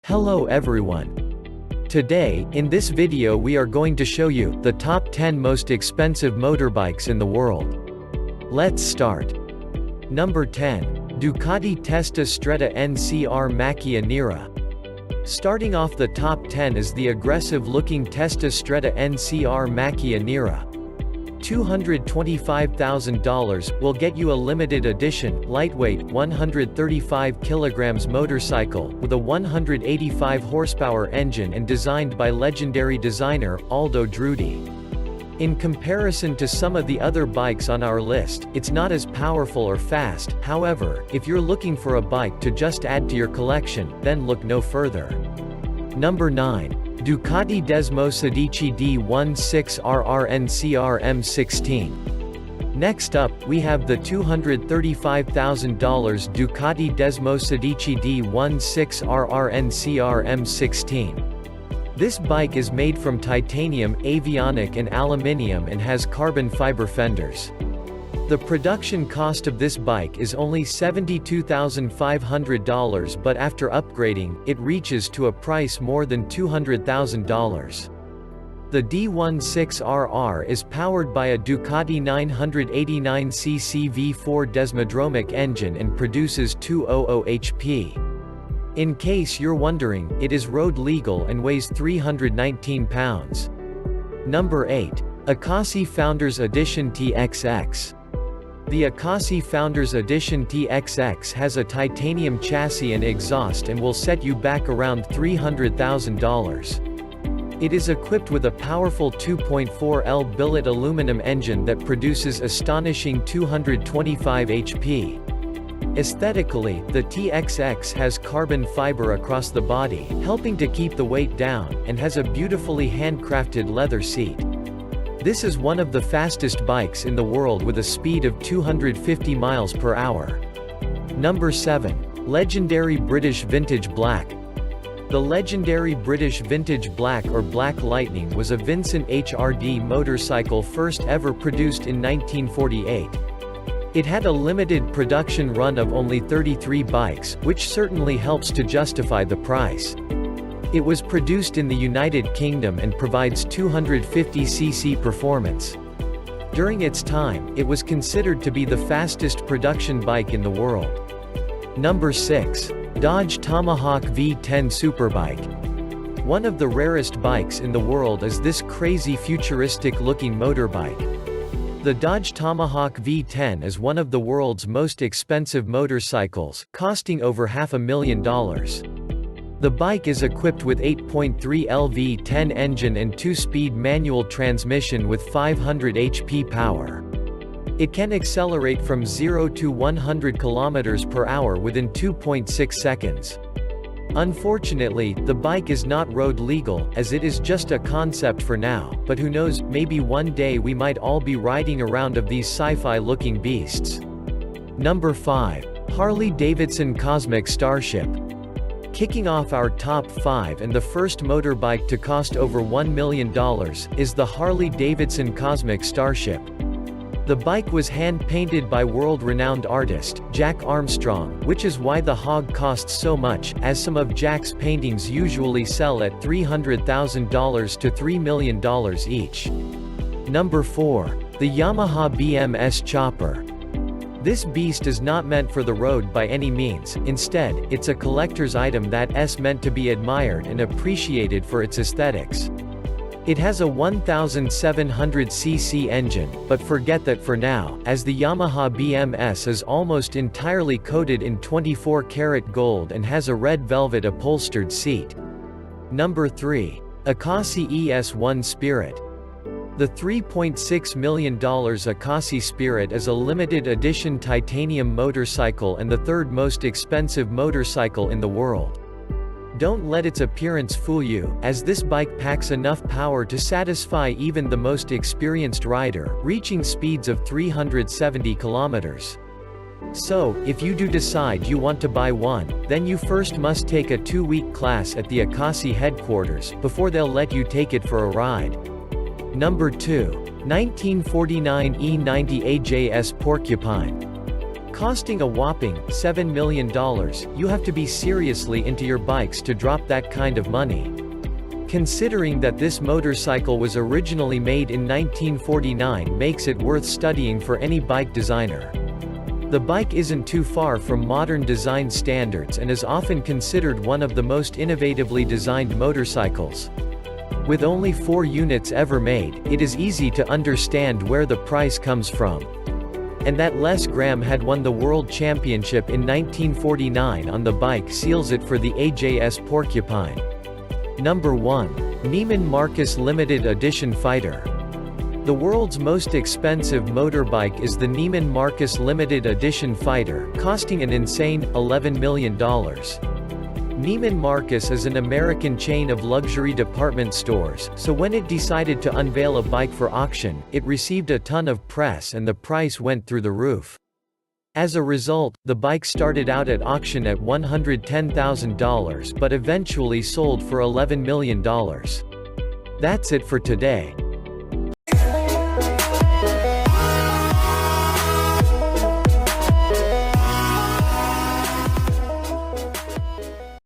Hello everyone. Today, in this video we are going to show you the top 10 most expensive motorbikes in the world. Let's start. Number 10. Ducati Testa Stretta NCR Macchia Nera. Starting off the top 10 is the aggressive-looking Testa Stretta NCR Macchia Nera. $225,000 will get you a limited edition, lightweight, 135 kg motorcycle, with a 185 horsepower engine and designed by legendary designer, Aldo Drudi. In comparison to some of the other bikes on our list, it's not as powerful or fast. However, if you're looking for a bike to just add to your collection, then look no further. Number 9. Ducati Desmo Sedici D16RR NCR M16. Next up, we have the $235,000 Ducati Desmo Sedici D16RR NCR M16. This bike is made from titanium, avionic and aluminium and has carbon fiber fenders. The production cost of this bike is only $72,500, but after upgrading, it reaches to a price more than $200,000. The D16RR is powered by a Ducati 989cc V4 Desmodromic engine and produces 200 HP. In case you're wondering, it is road legal and weighs 319 pounds. Number 8. Akasi Founders Edition TXX. The Akasi Founders Edition TXX has a titanium chassis and exhaust and will set you back around $300,000. It is equipped with a powerful 2.4L billet aluminum engine that produces astonishing 225 HP. Aesthetically, the TXX has carbon fiber across the body, helping to keep the weight down, and has a beautifully handcrafted leather seat. This is one of the fastest bikes in the world with a speed of 250 miles per hour. Number 7. Legendary British Vintage Black. The legendary British Vintage Black or Black Lightning was a Vincent HRD motorcycle first ever produced in 1948. It had a limited production run of only 33 bikes, which certainly helps to justify the price. It was produced in the United Kingdom and provides 250cc performance. During its time, it was considered to be the fastest production bike in the world. Number 6. Dodge Tomahawk V10 Superbike. One of the rarest bikes in the world is this crazy futuristic-looking motorbike. The Dodge Tomahawk V10 is one of the world's most expensive motorcycles, costing over $500,000. The bike is equipped with 8.3L V10 engine and 2-speed manual transmission with 500 HP power. It can accelerate from 0 to 100 km per hour within 2.6 seconds. Unfortunately, the bike is not road legal, as it is just a concept for now, but who knows, maybe one day we might all be riding around of these sci-fi looking beasts. Number 5. Harley-Davidson Cosmic Starship. Kicking off our top 5 and the first motorbike to cost over $1 million, is the Harley-Davidson Cosmic Starship. The bike was hand-painted by world-renowned artist, Jack Armstrong, which is why the hog costs so much, as some of Jack's paintings usually sell at $300,000 to $3 million each. Number 4. The Yamaha BMS Chopper. This beast is not meant for the road by any means, instead, it's a collector's item that's meant to be admired and appreciated for its aesthetics. It has a 1700cc engine, but forget that for now, as the Yamaha BMS is almost entirely coated in 24-karat gold and has a red velvet upholstered seat. Number 3. Akasi ES1 Spirit. The $3.6 million Akasi Spirit is a limited edition titanium motorcycle and the third most expensive motorcycle in the world. Don't let its appearance fool you, as this bike packs enough power to satisfy even the most experienced rider, reaching speeds of 370 kilometers. So, if you do decide you want to buy one, then you first must take a 2-week class at the Akasi headquarters, before they'll let you take it for a ride. Number 2. 1949 E90 AJS Porcupine. Costing a whopping $7 million, you have to be seriously into your bikes to drop that kind of money. Considering that this motorcycle was originally made in 1949 makes it worth studying for any bike designer. The bike isn't too far from modern design standards and is often considered one of the most innovatively designed motorcycles. With only 4 units ever made, it is easy to understand where the price comes from. And that Les Graham had won the World Championship in 1949 on the bike seals it for the AJS Porcupine. Number 1. Neiman Marcus Limited Edition Fighter. The world's most expensive motorbike is the Neiman Marcus Limited Edition Fighter, costing an insane $11 million. Neiman Marcus is an American chain of luxury department stores, so when it decided to unveil a bike for auction, it received a ton of press and the price went through the roof. As a result, the bike started out at auction at $110,000 but eventually sold for $11 million. That's it for today.